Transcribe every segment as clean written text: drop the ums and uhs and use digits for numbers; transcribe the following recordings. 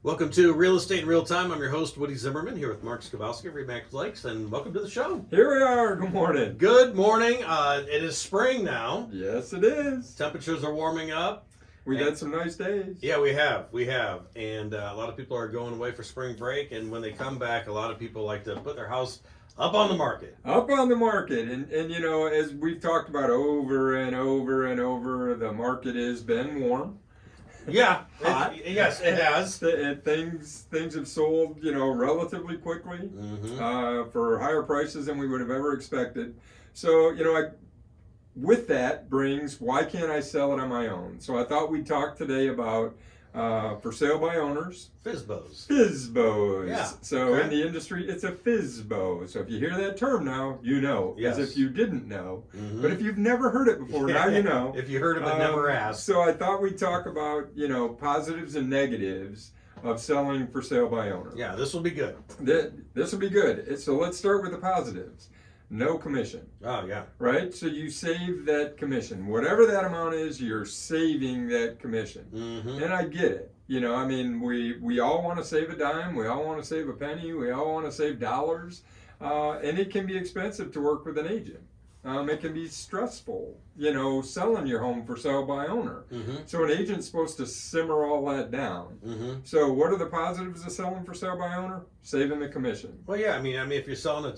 Welcome to Real Estate in Real Time. I'm your host, Woody Zimmerman, here with Mark Skowalski of Remax Lakes, and welcome to the show. Here we are. Good morning. Good morning. It is spring now. Yes, it is. Temperatures are warming up. We've had some nice days. Yeah, we have. And a lot of people are going away for spring break, and when they come back, a lot of people like to put their house up on the market. Up on the market. And you know, as we've talked about over and over and over, the market has been warm. Yeah, Hot. Yes, it has. And things have sold, relatively quickly for higher prices than we would have ever expected. So, with that brings, why can't I sell it on my own? So I thought we'd talk today about for sale by owners. FSBOs. FSBOs. Yeah. So Okay. in the industry, it's a FSBO. So if you hear that term now, you know. Yes. As if you didn't know. Mhm. But if you've never heard it before, now you know. If you heard of it, never asked. So I thought we'd talk about, positives and negatives of selling for sale by owner. Yeah, this will be good. This will be good. So let's start with the positives. No commission, Oh, yeah. right? So you save that commission. Whatever that amount is, you're saving that commission. Mm-hmm. And I get it. We all want to save a dime. We all want to save a penny. We all want to save dollars. And it can be expensive to work with an agent. It can be stressful, selling your home for sale by owner. Mm-hmm. So an agent's supposed to simmer all that down. Mm-hmm. So what are the positives of selling for sale by owner? Saving the commission. Well, yeah, I mean, if you're selling a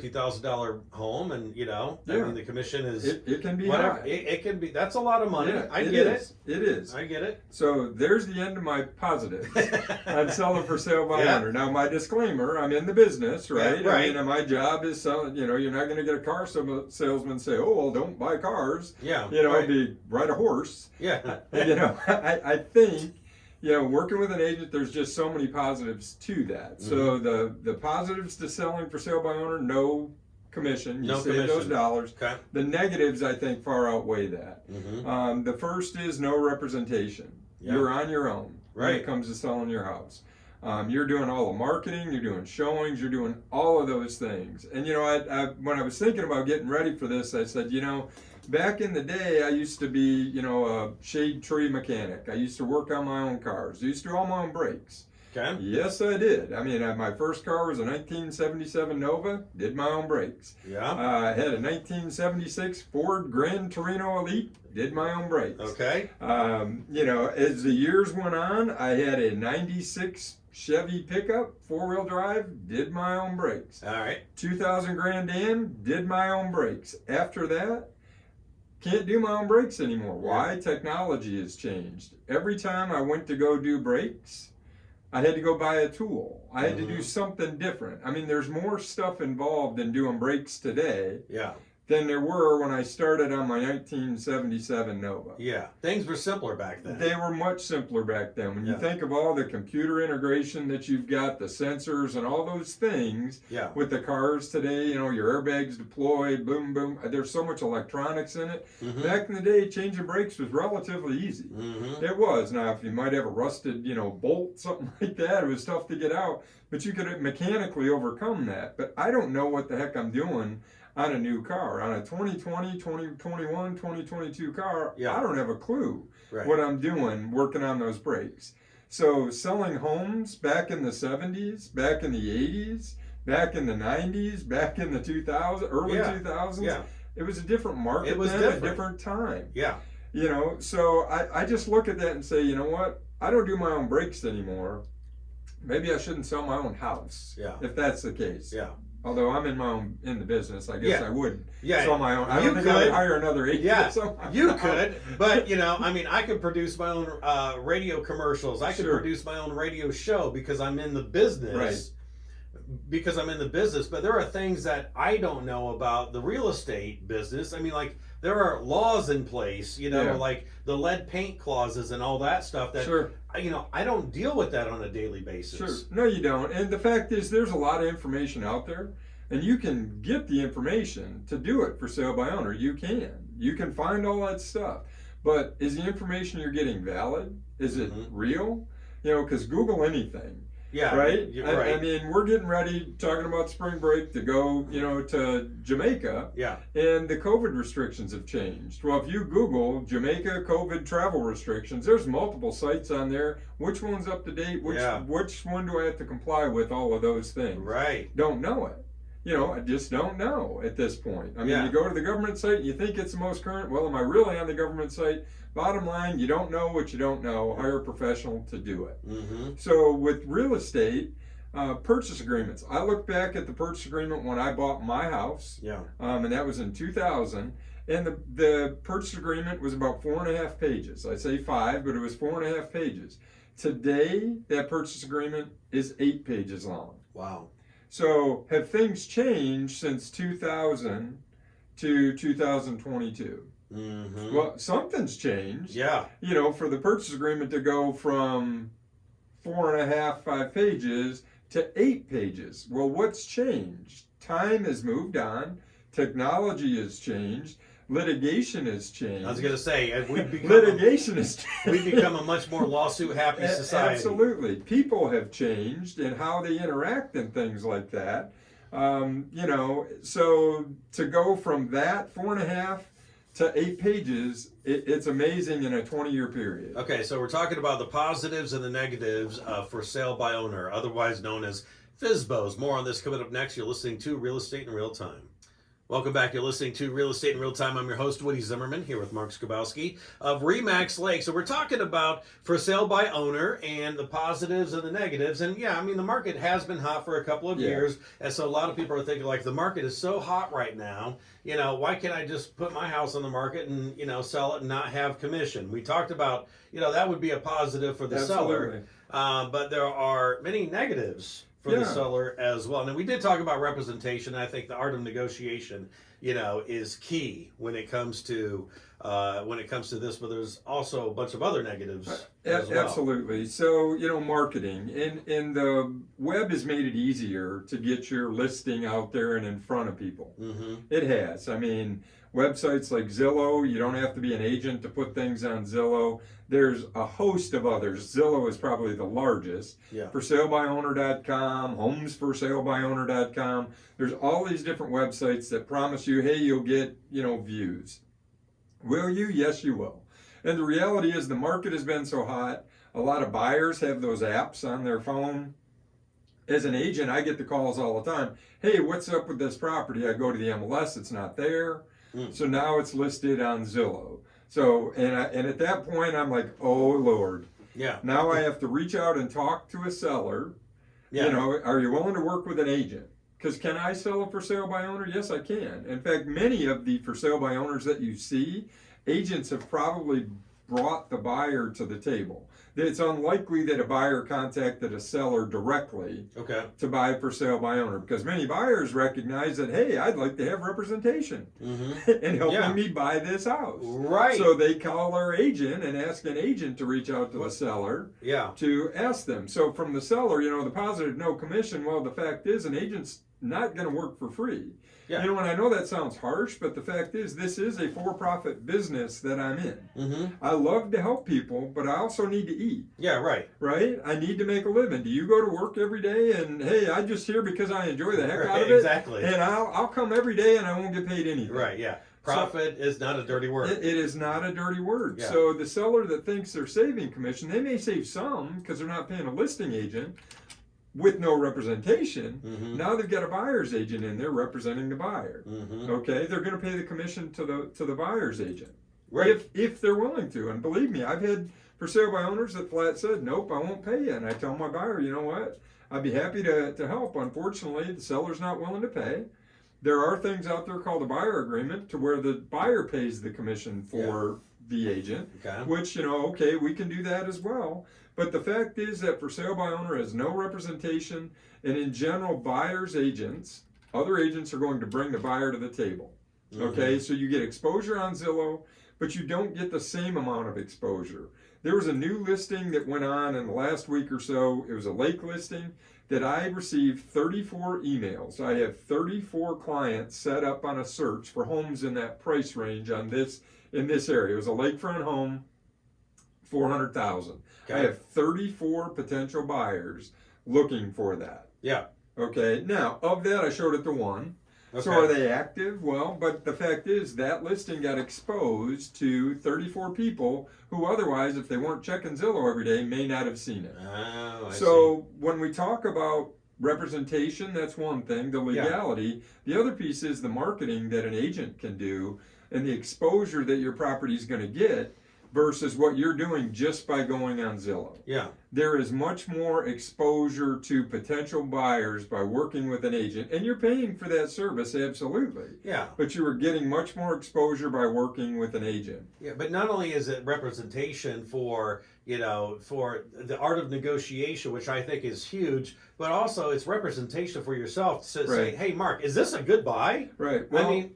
$250,000 home, and the commission is It can be whatever. high. It can be. That's a lot of money. Yeah, I get it. It is. I get it. So there's the end of my positives. I'm selling for sale by Yeah. owner. Now my disclaimer: I'm in the business, right? Yeah, right. I mean, my job is selling. You're not going to get a car salesman say, "Oh, well, don't buy cars." Yeah. It'd be ride a horse. Yeah. I think. Working with an agent, there's just so many positives to that. So the positives to selling for sale by owner: no commission. You No save commission. those dollars. Okay. The negatives, I think, far outweigh that. Mm-hmm. The first is no representation. Yeah. You're on your own when Right. it comes to selling your house. You're doing all the marketing, you're doing showings, you're doing all of those things. And when I was thinking about getting ready for this, I said, back in the day, I used to be, a shade tree mechanic. I used to work on my own cars. I used to do all my own brakes. Okay. Yes, I did. I mean, my first car was a 1977 Nova. Did my own brakes. Yeah. I had a 1976 Ford Grand Torino Elite. Did my own brakes. Okay. As the years went on, I had a 96 Chevy pickup, 4-wheel drive, did my own brakes. All right. 2000 Grand Am, did my own brakes. After that, can't do my own brakes anymore. Why? Technology has changed. Every time I went to go do brakes, I had to go buy a tool. I had to do something different. I mean, there's more stuff involved in doing brakes today Yeah. than there were when I started on my 1977 Nova. Yeah. Things were simpler back then. They were much simpler back then. When you Yeah. think of all the computer integration that you've got, the sensors and all those things Yeah. with the cars today, your airbags deployed, boom, boom. There's so much electronics in it. Mm-hmm. Back in the day, changing brakes was relatively easy. Mm-hmm. It was. Now, if you might have a rusted, bolt, something like that, it was tough to get out. But you could mechanically overcome that. But I don't know what the heck I'm doing on a new car. On a 2020, 2021, 2022 car, Yeah. I don't have a clue Right. what I'm doing working on those brakes. So selling homes back in the 70s, back in the 80s, back in the 90s, back in the 2000s, early Yeah. 2000s, Yeah. it was a different market It was then, different. a different time. Yeah. So I just look at that and say, you know what? I don't do my own brakes anymore. Maybe I shouldn't sell my own house. Yeah. If that's the case. Yeah. Although I'm in the business, I guess Yeah. I would Yeah. sell my own. I You don't think I could. would hire another agent. Yeah, to sell my you house. could, but I could produce my own radio commercials. I could Sure. produce my own radio show because I'm in the business. Right. Because I'm in the business, but there are things that I don't know about the real estate business. I mean, like there are laws in place, Yeah. like the lead paint clauses and all that stuff. That Sure. I don't deal with that on a daily basis. Sure. No, you don't. And the fact is, there's a lot of information out there, and you can get the information to do it for sale by owner. You can find all that stuff. But is the information you're getting valid? Is it real? Because Google anything. Yeah. Right? Right. I mean, we're getting ready, talking about spring break, to go, to Jamaica, Yeah. and the COVID restrictions have changed. Well, if you Google Jamaica COVID travel restrictions, there's multiple sites on there. Which one's up to date? Which one do I have to comply with? All of those things. Right. Don't know it. I just don't know at this point. I mean, Yeah. you go to the government site and you think it's the most current. Well, am I really on the government site? Bottom line, you don't know what you don't know. Hire a professional to do it. Mm-hmm. So with real estate, purchase agreements. I look back at the purchase agreement when I bought my house. Yeah. And that was in 2000. And the purchase agreement was about 4.5 pages. I say 5, but it was 4.5 pages. Today, that purchase agreement is 8 pages long. Wow. So have things changed since 2000 to 2022? Mm-hmm. Well, something's changed. Yeah. For the purchase agreement to go from 4.5, 5 pages to 8 pages. Well, what's changed? Time has moved on. Technology has changed. Litigation has changed. I was going to say, litigation has changed. We've become a much more lawsuit-happy society. Absolutely. People have changed in how they interact and things like that. So to go from that 4.5 to 8 pages, it's amazing in a 20-year period. Okay, so we're talking about the positives and the negatives of for sale by owner, otherwise known as FSBOs. More on this coming up next. You're listening to Real Estate in Real Time. Welcome back. You're listening to Real Estate in Real Time. I'm your host, Woody Zimmerman, here with Mark Skabowski of Remax Lake. So we're talking about for sale by owner and the positives and the negatives. And yeah, I mean, the market has been hot for a couple of years. And so a lot of people are thinking, like, the market is so hot right now. Why can't I just put my house on the market and, sell it and not have commission? We talked about, that would be a positive for the seller. But there are many negatives for the seller as well. And we did talk about representation. I think the art of negotiation, is key when it comes to this. But there's also a bunch of other negatives as well. Absolutely. So marketing and the web has made it easier to get your listing out there and in front of people. Mm-hmm. It has. I mean, websites like Zillow, you don't have to be an agent to put things on Zillow. There's a host of others. Zillow is probably the largest. Yeah. ForSaleByOwner.com, HomesForSaleByOwner.com. There's all these different websites that promise you, hey, you'll get, views. Will you? Yes, you will. And the reality is the market has been so hot. A lot of buyers have those apps on their phone. As an agent, I get the calls all the time. Hey, what's up with this property? I go to the MLS, it's not there. So now it's listed on Zillow. So, and at that point, I'm like, oh, Lord. Yeah. Now I have to reach out and talk to a seller. Yeah. Are you willing to work with an agent? Because can I sell a for sale by owner? Yes, I can. In fact, many of the for sale by owners that you see, agents have probably brought the buyer to the table. It's unlikely that a buyer contacted a seller directly to buy for sale by owner, because many buyers recognize that, hey, I'd like to have representation in helping me buy this house. Right. So they call our agent and ask an agent to reach out to the seller to ask them. So from the seller, the positive no commission, well, the fact is an agent's not going to work for free. Yeah. And I know that sounds harsh, but the fact is this is a for-profit business that I'm in. Mm-hmm. I love to help people, but I also need to eat. Yeah, right. Right? I need to make a living. Do you go to work every day and, hey, I'm just here because I enjoy the heck out of it? Exactly. And I'll come every day and I won't get paid anything. Right, yeah. Profit is not a dirty word. It is not a dirty word. Yeah. So the seller that thinks they're saving commission, they may save some because they're not paying a listing agent with no representation. Mm-hmm. Now they've got a buyer's agent in there representing the buyer. Mm-hmm. Okay, they're going to pay the commission to the buyer's agent, right? If they're willing to. And believe me, I've had for sale by owners that flat said, nope, I won't pay you. And I tell my buyer, you know what? I'd be happy to help. Unfortunately, the seller's not willing to pay. There are things out there called a buyer agreement to where the buyer pays the commission for the agent, which, okay, we can do that as well. But the fact is that for sale by owner has no representation, and in general, buyer's agents, other agents are going to bring the buyer to the table. Mm-hmm. Okay, so you get exposure on Zillow, but you don't get the same amount of exposure. There was a new listing that went on in the last week or so. It was a lake listing that I received 34 emails. I have 34 clients set up on a search for homes in that price range in this area. It was a lakefront home, $400,000. I have 34 potential buyers looking for that. Yeah. Okay, now of that I showed it to one. Okay. So are they active? Well, but the fact is that listing got exposed to 34 people who otherwise, if they weren't checking Zillow every day, may not have seen it. Oh, I So when we talk about representation, that's one thing, the legality. The other piece is the marketing that an agent can do and the exposure that your property is going to get versus what you're doing just by going on Zillow. Yeah. There is much more exposure to potential buyers by working with an agent, and you're paying for that service, absolutely. Yeah. But you are getting much more exposure by working with an agent. Yeah, but not only is it representation for, for the art of negotiation, which I think is huge, but also it's representation for yourself to say, hey, Mark, is this a good buy? Right. Well, I mean,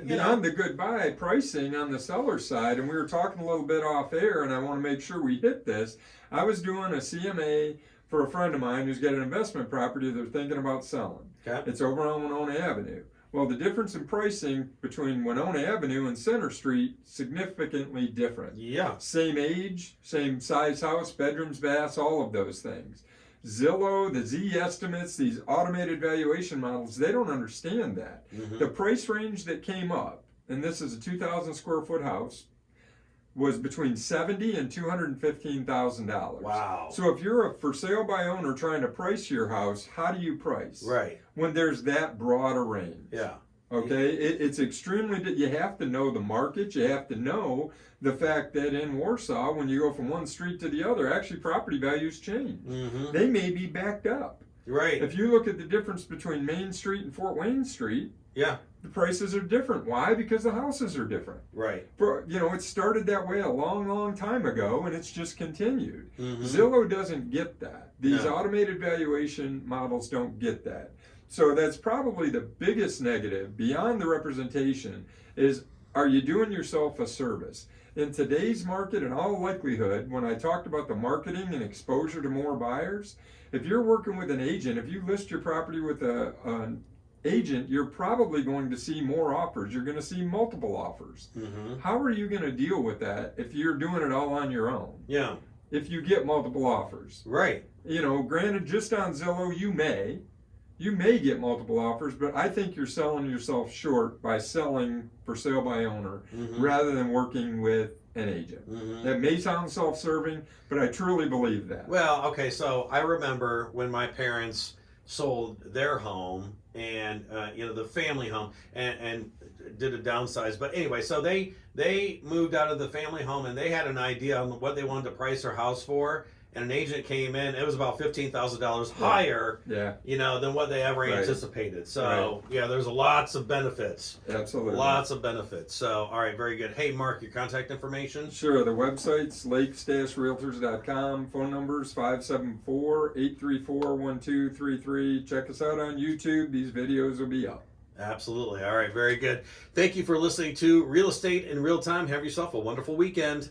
beyond the good buy, pricing on the seller side, and we were talking a little bit off air, and I want to make sure we hit this. I was doing a CMA for a friend of mine who's got an investment property they're thinking about selling. Okay. It's over on Winona Avenue. Well, the difference in pricing between Winona Avenue and Center Street, significantly different. Yeah. Same age, same size house, bedrooms, baths, all of those things. Zillow, the Z estimates, these automated valuation models, they don't understand that. Mm-hmm. The price range that came up, and this is a 2,000 square foot house, was between $70,000 and $215,000. Wow. So if you're a for sale by owner trying to price your house, how do you price? Right. When there's that broad a range. Yeah. Okay, it's extremely, you have to know the market, you have to know the fact that in Warsaw, when you go from one street to the other, actually property values change. Mm-hmm. They may be backed up. Right. If you look at the difference between Main Street and Fort Wayne Street, Yeah. the prices are different. Why? Because the houses are different. Right. It started that way a long, long time ago, and it's just continued. Mm-hmm. Zillow doesn't get that. These No. automated valuation models don't get that. So that's probably the biggest negative beyond the representation is, are you doing yourself a service? In today's market, in all likelihood, when I talked about the marketing and exposure to more buyers, if you're working with an agent, if you list your property with an agent, you're probably going to see more offers. You're going to see multiple offers. Mm-hmm. How are you going to deal with that if you're doing it all on your own? Yeah. If you get multiple offers. Right. Granted, just on Zillow, you may get multiple offers, but I think you're selling yourself short by selling for sale by owner Mm-hmm. rather than working with an agent. Mm-hmm. That may sound self-serving, but I truly believe that. Well, okay, so I remember when my parents sold their home and the family home and did a downsize. But anyway, so they moved out of the family home and they had an idea on what they wanted to price their house for. And an agent came in, it was about $15,000 higher, than what they ever Right. anticipated. So, there's lots of benefits. Absolutely. Lots of benefits. So, all right, very good. Hey, Mark, your contact information? Sure. The website's lakes-realtors.com. Phone number's 574-834-1233. Check us out on YouTube. These videos will be up. Absolutely. All right, very good. Thank you for listening to Real Estate in Real Time. Have yourself a wonderful weekend.